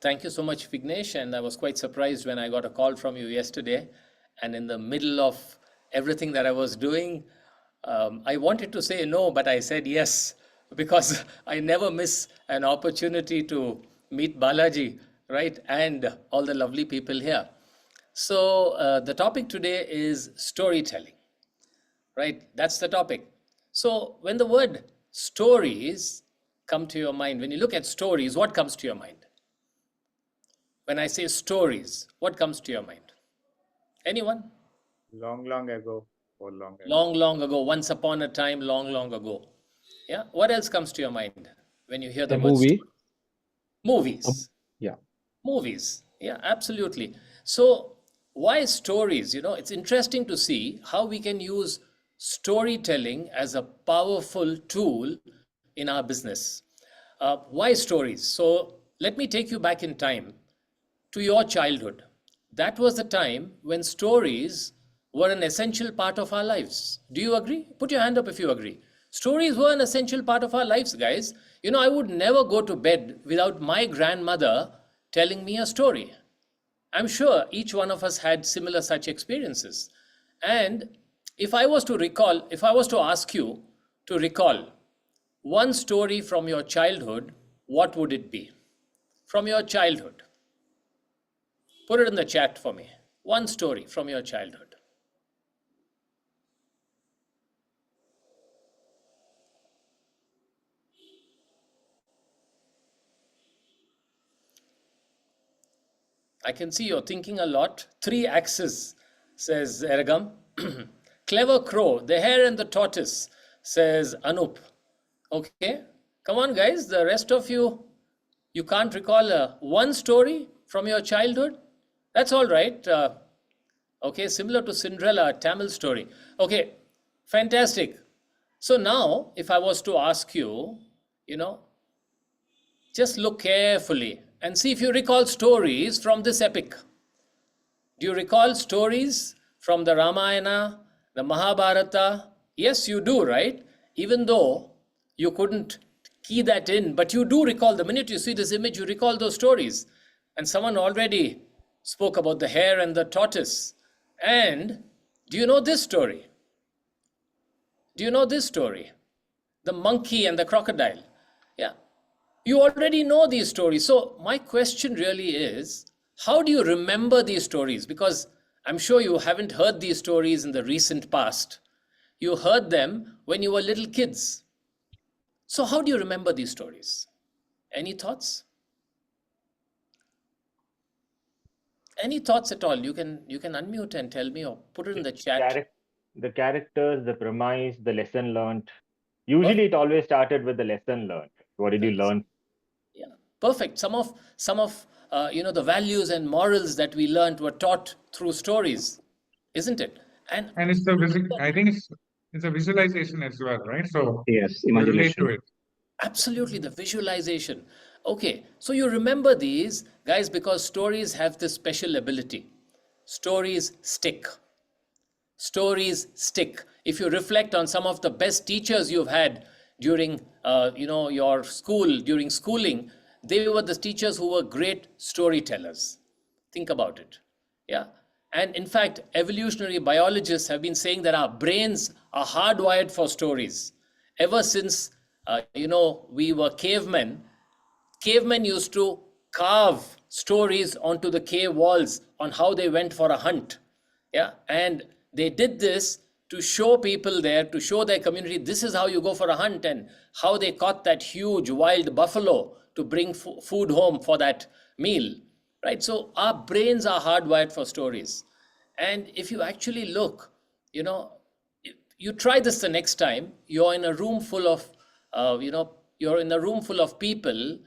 Thank you so much, Vignesh. And I was quite surprised when I got a call from you yesterday. And in the middle of everything that I was doing, I wanted to say no, but I said yes, because I never miss an opportunity to meet Balaji, right? And all the lovely people here. So the topic today is storytelling, right? That's the topic. So when the word stories come to your mind, when you look at stories, what comes to your mind? When I say stories, what comes to your mind? Anyone? Long, long ago. Or long ago. Long, long ago. Once upon a time, long, long ago. Yeah. What else comes to your mind when you hear the word movie? story? Movies. Yeah. Movies. Yeah, absolutely. So why stories? It's interesting to see how we can use storytelling as a powerful tool in our business. Why stories? So let me take you back in time to your childhood. That was the time when stories were an essential part of our lives. Do you agree? Put your hand up if you agree. Stories were an essential part of our lives, guys. I would never go to bed without my grandmother telling me a story. I'm sure each one of us had similar such experiences. And if I was to ask you to recall one story from your childhood, what would it be? From your childhood. Put it in the chat for me. One story from your childhood. I can see you're thinking a lot. 3 axes, says Ergam. Clever crow, the hare and the tortoise, says Anup. Okay, come on guys, the rest of you can't recall one story from your childhood? That's all right. Okay, similar to Cinderella, a Tamil story. Okay, fantastic. So now, if I was to ask you, just look carefully and see if you recall stories from this epic. Do you recall stories from the Ramayana, the Mahabharata? Yes, you do, right? Even though you couldn't key that in, but you do recall. The minute you see this image, you recall those stories. And someone already spoke about the hare and the tortoise. And do you know this story? Do you know this story? The monkey and the crocodile. Yeah. You already know these stories. So my question really is, how do you remember these stories? Because I'm sure you haven't heard these stories in the recent past. You heard them when you were little kids. So how do you remember these stories? Any thoughts? Any thoughts at all? You can unmute and tell me, or put it in the chat. The characters, the premise, the lesson learned. Usually it always started with the lesson learned. What did you learn? Yeah, perfect. Some of the values and morals that we learned were taught through stories, isn't it? And it's I think it's a visualization as well, right? So yes, you relate to it. Absolutely, the visualization. Okay, so you remember these, guys, because stories have this special ability. Stories stick. Stories stick. If you reflect on some of the best teachers you've had during your school, during schooling, they were the teachers who were great storytellers. Think about it. Yeah. And in fact, evolutionary biologists have been saying that our brains are hardwired for stories. Ever since we were cavemen used to carve stories onto the cave walls on how they went for a hunt. Yeah. And they did this to show people there, to show their community, this is how you go for a hunt, and how they caught that huge wild buffalo to bring food home for that meal, right? So our brains are hardwired for stories. And if you actually look, you try this the next time, you're in a room full of, people,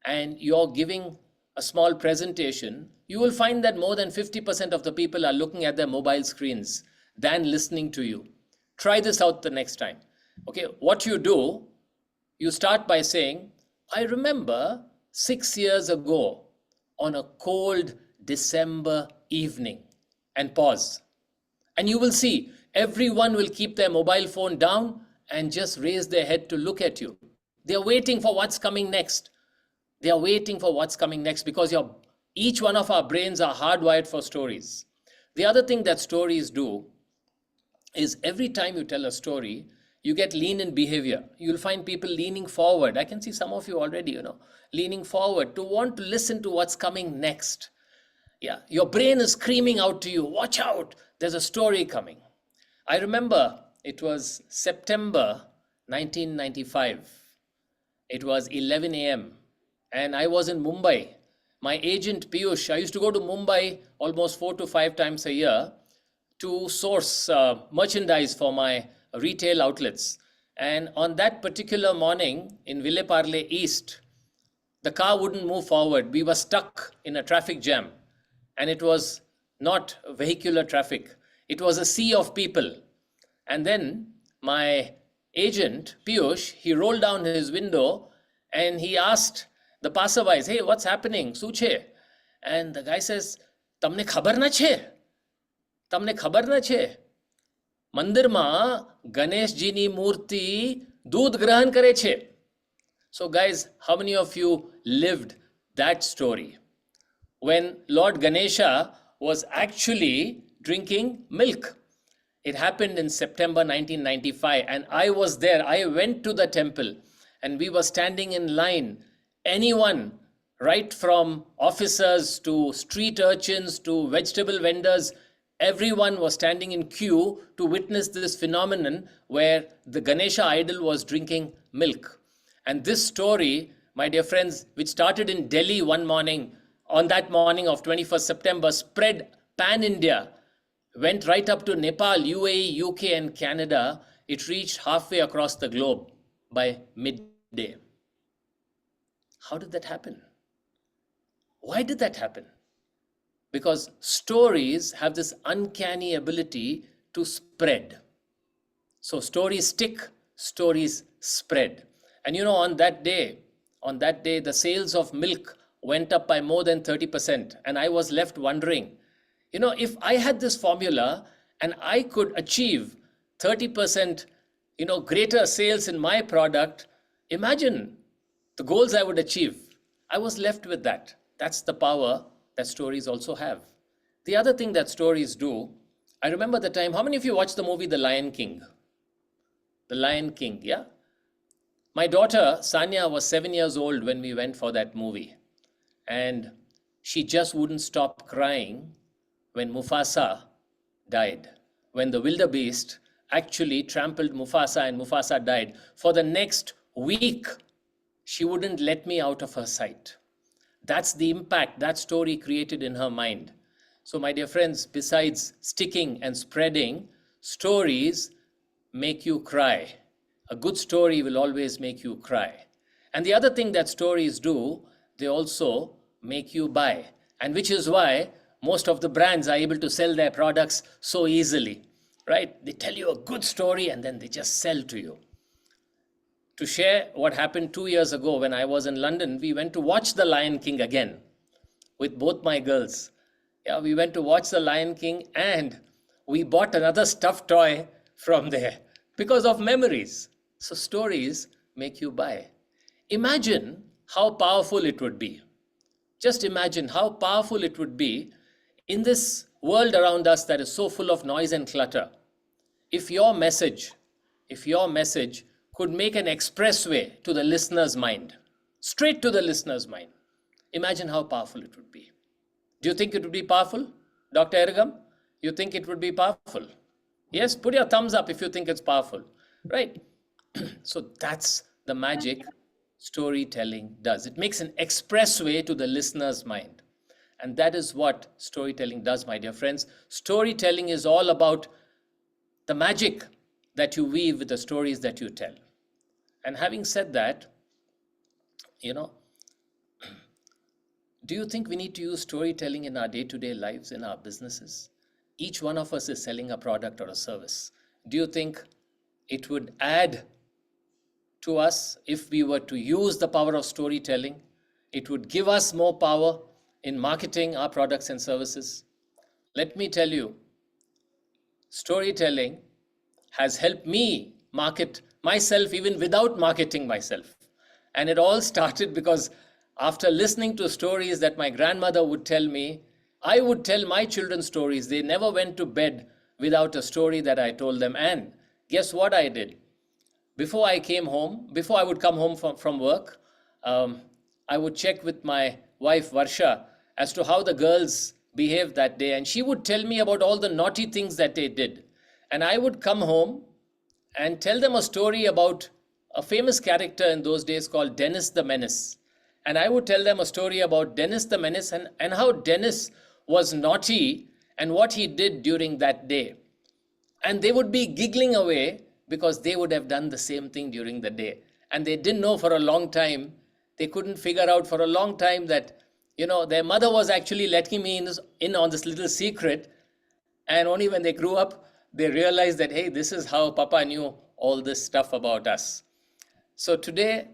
and you're giving a small presentation, you will find that more than 50% of the people are looking at their mobile screens than listening to you. Try this out the next time. Okay, what you do, you start by saying, I remember 6 years ago on a cold December evening, and pause. And you will see everyone will keep their mobile phone down and just raise their head to look at you. They're waiting for what's coming next. They are waiting for what's coming next because each one of our brains are hardwired for stories. The other thing that stories do is every time you tell a story, you get lean in behavior. You'll find people leaning forward. I can see some of you already, leaning forward to want to listen to what's coming next. Yeah, your brain is screaming out to you, watch out, there's a story coming. I remember it was September 1995. It was 11 a.m. and I was in Mumbai. My agent Piyush, I used to go to Mumbai almost 4 to 5 times a year to source merchandise for my retail outlets. And on that particular morning in Ville Parle East, the car wouldn't move forward. We were stuck in a traffic jam. And it was not vehicular traffic. It was a sea of people. And then my agent, Piyush, he rolled down his window and he asked the passerbys, hey, what's happening? Suche. And the guy says, Tamne khabar na che? Tamne khabar na che? Mandir ma Ganesh ji ni murti doodh grahan kare che. So guys, how many of you lived that story? When Lord Ganesha was actually drinking milk. It happened in September 1995 and I was there. I went to the temple and we were standing in line. Anyone, right from officers to street urchins to vegetable vendors, everyone was standing in queue to witness this phenomenon where the Ganesha idol was drinking milk. And this story, my dear friends, which started in Delhi one morning, on that morning of 21st September, spread pan-India, went right up to Nepal, UAE, UK and Canada. It reached halfway across the globe by midday. How did that happen? Why did that happen? Because stories have this uncanny ability to spread. So stories stick, stories spread. And on that day, the sales of milk went up by more than 30%. And I was left wondering, if I had this formula and I could achieve 30%, greater sales in my product, imagine the goals I would achieve. I was left with that. That's the power that stories also have. The other thing that stories do, I remember the time, how many of you watched the movie The Lion King? The Lion King, yeah? My daughter, Sanya, was 7 years old when we went for that movie. And she just wouldn't stop crying when Mufasa died. When the wildebeest actually trampled Mufasa and Mufasa died. For the next week, she wouldn't let me out of her sight. That's the impact that story created in her mind. So my dear friends, besides sticking and spreading, stories make you cry. A good story will always make you cry. And the other thing that stories do, they also make you buy. And which is why most of the brands are able to sell their products so easily, right? They tell you a good story and then they just sell to you. To share what happened 2 years ago when I was in London, we went to watch The Lion King again with both my girls. Yeah, we went to watch The Lion King and we bought another stuffed toy from there because of memories. So stories make you buy. Imagine how powerful it would be. Just imagine how powerful it would be in this world around us that is so full of noise and clutter. If your message could make an expressway to the listener's mind, straight to the listener's mind, imagine how powerful it would be. Do you think it would be powerful? Dr. Ergam, you think it would be powerful? Yes, put your thumbs up if you think it's powerful, right? So that's the magic storytelling does. It makes an expressway to the listener's mind. And that is what storytelling does, my dear friends. Storytelling is all about the magic that you weave with the stories that you tell. And having said that, do you think we need to use storytelling in our day-to-day lives, in our businesses? Each one of us is selling a product or a service. Do you think it would add to us if we were to use the power of storytelling? It would give us more power in marketing our products and services. Let me tell you, storytelling has helped me market myself even without marketing myself. And it all started because After listening to stories that my grandmother would tell me, I would tell my children stories. They never went to bed without a story that I told them. And guess what I did? Before I came home, before I would come home from work, I would check with my wife Varsha as to how the girls behaved that day. And she would tell me about all the naughty things that they did. And I would come home and tell them a story about a famous character in those days called Dennis the Menace. And I would tell them a story about Dennis the Menace and how Dennis was naughty and what he did during that day. And they would be giggling away because they would have done the same thing during the day. And they didn't know for a long time, they couldn't figure out for a long time that, their mother was actually letting me in on this little secret. And only when they grew up, they realized that, hey, this is how Papa knew all this stuff about us. So today,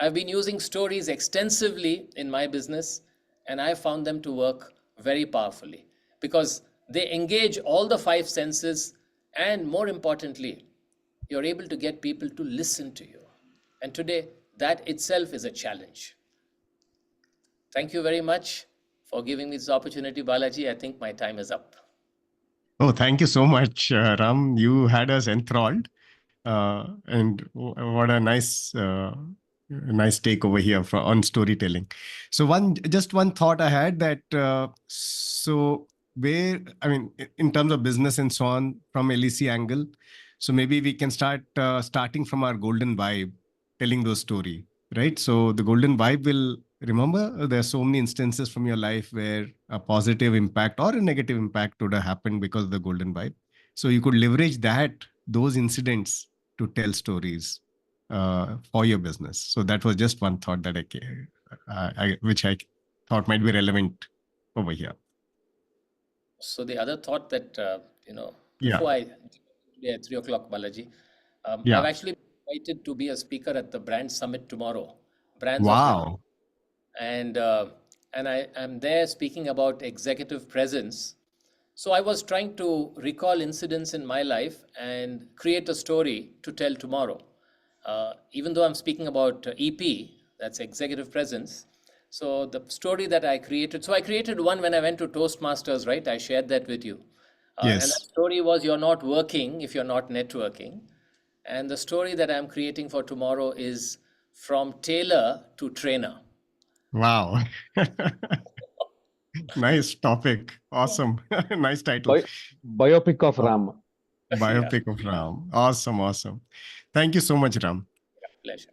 I've been using stories extensively in my business, and I found them to work very powerfully because they engage all the 5 senses, and more importantly, you're able to get people to listen to you. And today, that itself is a challenge. Thank you very much for giving me this opportunity, Balaji. I think my time is up. Oh, thank you so much, Ram. You had us enthralled. And what a nice take over here on storytelling. So just one thought I had that, in terms of business and so on, from LEC angle, so maybe we can starting from our golden vibe, telling those story, right? So the golden vibe will, remember, there are so many instances from your life where a positive impact or a negative impact would have happened because of the golden vibe. So you could leverage those incidents to tell stories for your business. So that was just one thought that which I thought might be relevant over here. So the other thought that, Yeah. before today at 3 o'clock, Balaji, Yeah. I've actually been invited to be a speaker at the Brand Summit tomorrow. Brands Wow. and I am there speaking about executive presence. So I was trying to recall incidents in my life and create a story to tell tomorrow. Even though I'm speaking about EP, that's executive presence. So the story that I created, so I created one when I went to Toastmasters, right? I shared that with you. Yes. And that story was, you're not working if you're not networking. And the story that I'm creating for tomorrow is from tailor to trainer. Wow. Nice topic. Awesome. Nice title. Biopic of Ram. Biopic of Ram. Awesome. Thank you so much, Ram. Pleasure.